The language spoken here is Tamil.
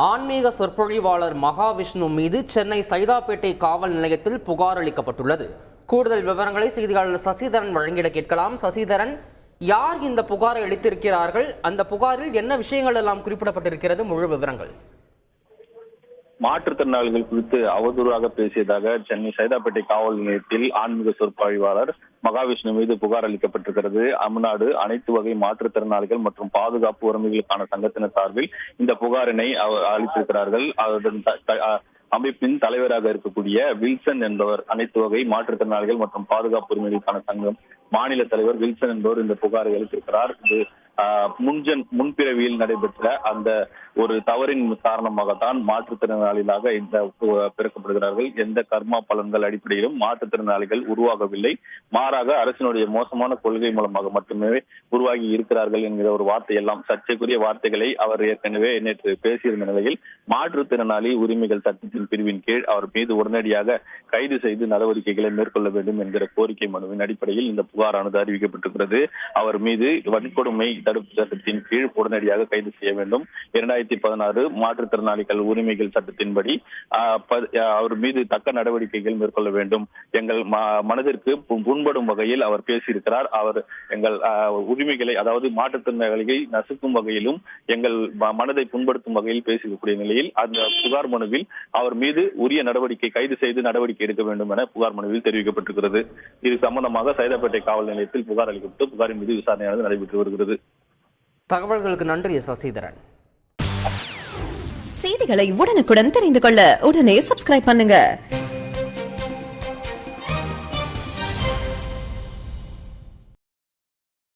ஆன்மீக சொற்பொழிவாளர் மகாவிஷ்ணு மீது சென்னை சைதாப்பேட்டை காவல் நிலையத்தில் புகார் அளிக்கப்பட்டுள்ளது. கூடுதல் விவரங்களை செய்தியாளர் சசிதரன் வழங்கிட கேட்கலாம். சசிதரன், யார் இந்த புகாரை அளித்திருக்கிறார்கள்? அந்த புகாரில் என்ன விஷயங்கள் எல்லாம் குறிப்பிடப்பட்டிருக்கிறது? முழு விவரங்கள். மாற்றுத்திறனாளிகள் குறித்து அவதூறாக பேசியதாக சென்னை சைதாப்பேட்டை காவல் நிலையத்தில் ஆன்மீக சொற்பொழிவாளர் மகாவிஷ்ணு மீது புகார் அளிக்கப்பட்டிருக்கிறது. தமிழ்நாடு அனைத்து வகை மாற்றுத்திறனாளிகள் மற்றும் பாதுகாப்பு உரிமைகளுக்கான சங்கத்தினர் சார்பில் இந்த புகாரினை அளித்திருக்கிறார்கள். அமைப்பின் தலைவராக இருக்கக்கூடிய வில்சன் என்பவர் அனைத்து வகை மாற்றுத்திறனாளிகள் மற்றும் பாதுகாப்பு உரிமைகளுக்கான சங்கம் மாநில தலைவர் வில்சன் என்பவர் இந்த புகாரை அளித்திருக்கிறார். இது முன்பிறவியில் நடைபெற்ற அந்த ஒரு தவறின் காரணமாகத்தான் மாற்றுத்திறனாளிகளாக இந்த பிறக்கப்படுகிறார்கள். எந்த கர்மா பலன்கள் அடிப்படையிலும் மாற்றுத்திறனாளிகள் உருவாகவில்லை, மாறாக அரசினுடைய மோசமான கொள்கை மூலமாக மட்டுமே உருவாகி இருக்கிறார்கள் என்கிற ஒரு வார்த்தையெல்லாம் சர்ச்சைக்குரிய வார்த்தைகளை அவர் ஏற்கனவே நேற்று பேசியிருந்த நிலையில் மாற்றுத்திறனாளி உரிமைகள் சட்டத்தின் பிரிவின் கீழ் அவர் மீது உடனடியாக கைது செய்து நடவடிக்கைகளை மேற்கொள்ள வேண்டும் என்கிற கோரிக்கை மனுவின் அடிப்படையில் இந்த புகாரானது அறிவிக்கப்பட்டிருக்கிறது. அவர் மீது வன்கொடுமை தடுப்பு சட்டத்தின் கீழ் உடனடியாக கைது செய்ய வேண்டும். 2016 மாற்றுத்திறனாளிகள் உரிமைகள் சட்டத்தின்படி அவர் மீது தக்க நடவடிக்கைகள் மேற்கொள்ள வேண்டும். எங்கள் மனதிற்கு புண்படும் வகையில் அவர் பேசியிருக்கிறார். அவர் எங்கள் உரிமைகளை, அதாவது மாற்றுத்திறனாளிகளை நசுக்கும் வகையிலும் எங்கள் மனதை புண்படுத்தும் வகையில் பேசக்கூடிய நிலையில் அந்த புகார் மனுவில் அவர் மீது உரிய நடவடிக்கை, கைது செய்து நடவடிக்கை எடுக்க வேண்டும் என புகார் மனுவில் தெரிவிக்கப்பட்டிருக்கிறது. இது சம்பந்தமாக சைதாப்பேட்டை காவல் நிலையத்தில் புகார் அளிக்கப்பட்டு புகாரின் மீது விசாரணையானது நடைபெற்று வருகிறது. தகவல்களுக்கு நன்றி சசிதரன். செய்திகளை உடனுக்குடன் தெரிந்து கொள்ள உடனே சப்ஸ்கிரைப் பண்ணுங்க.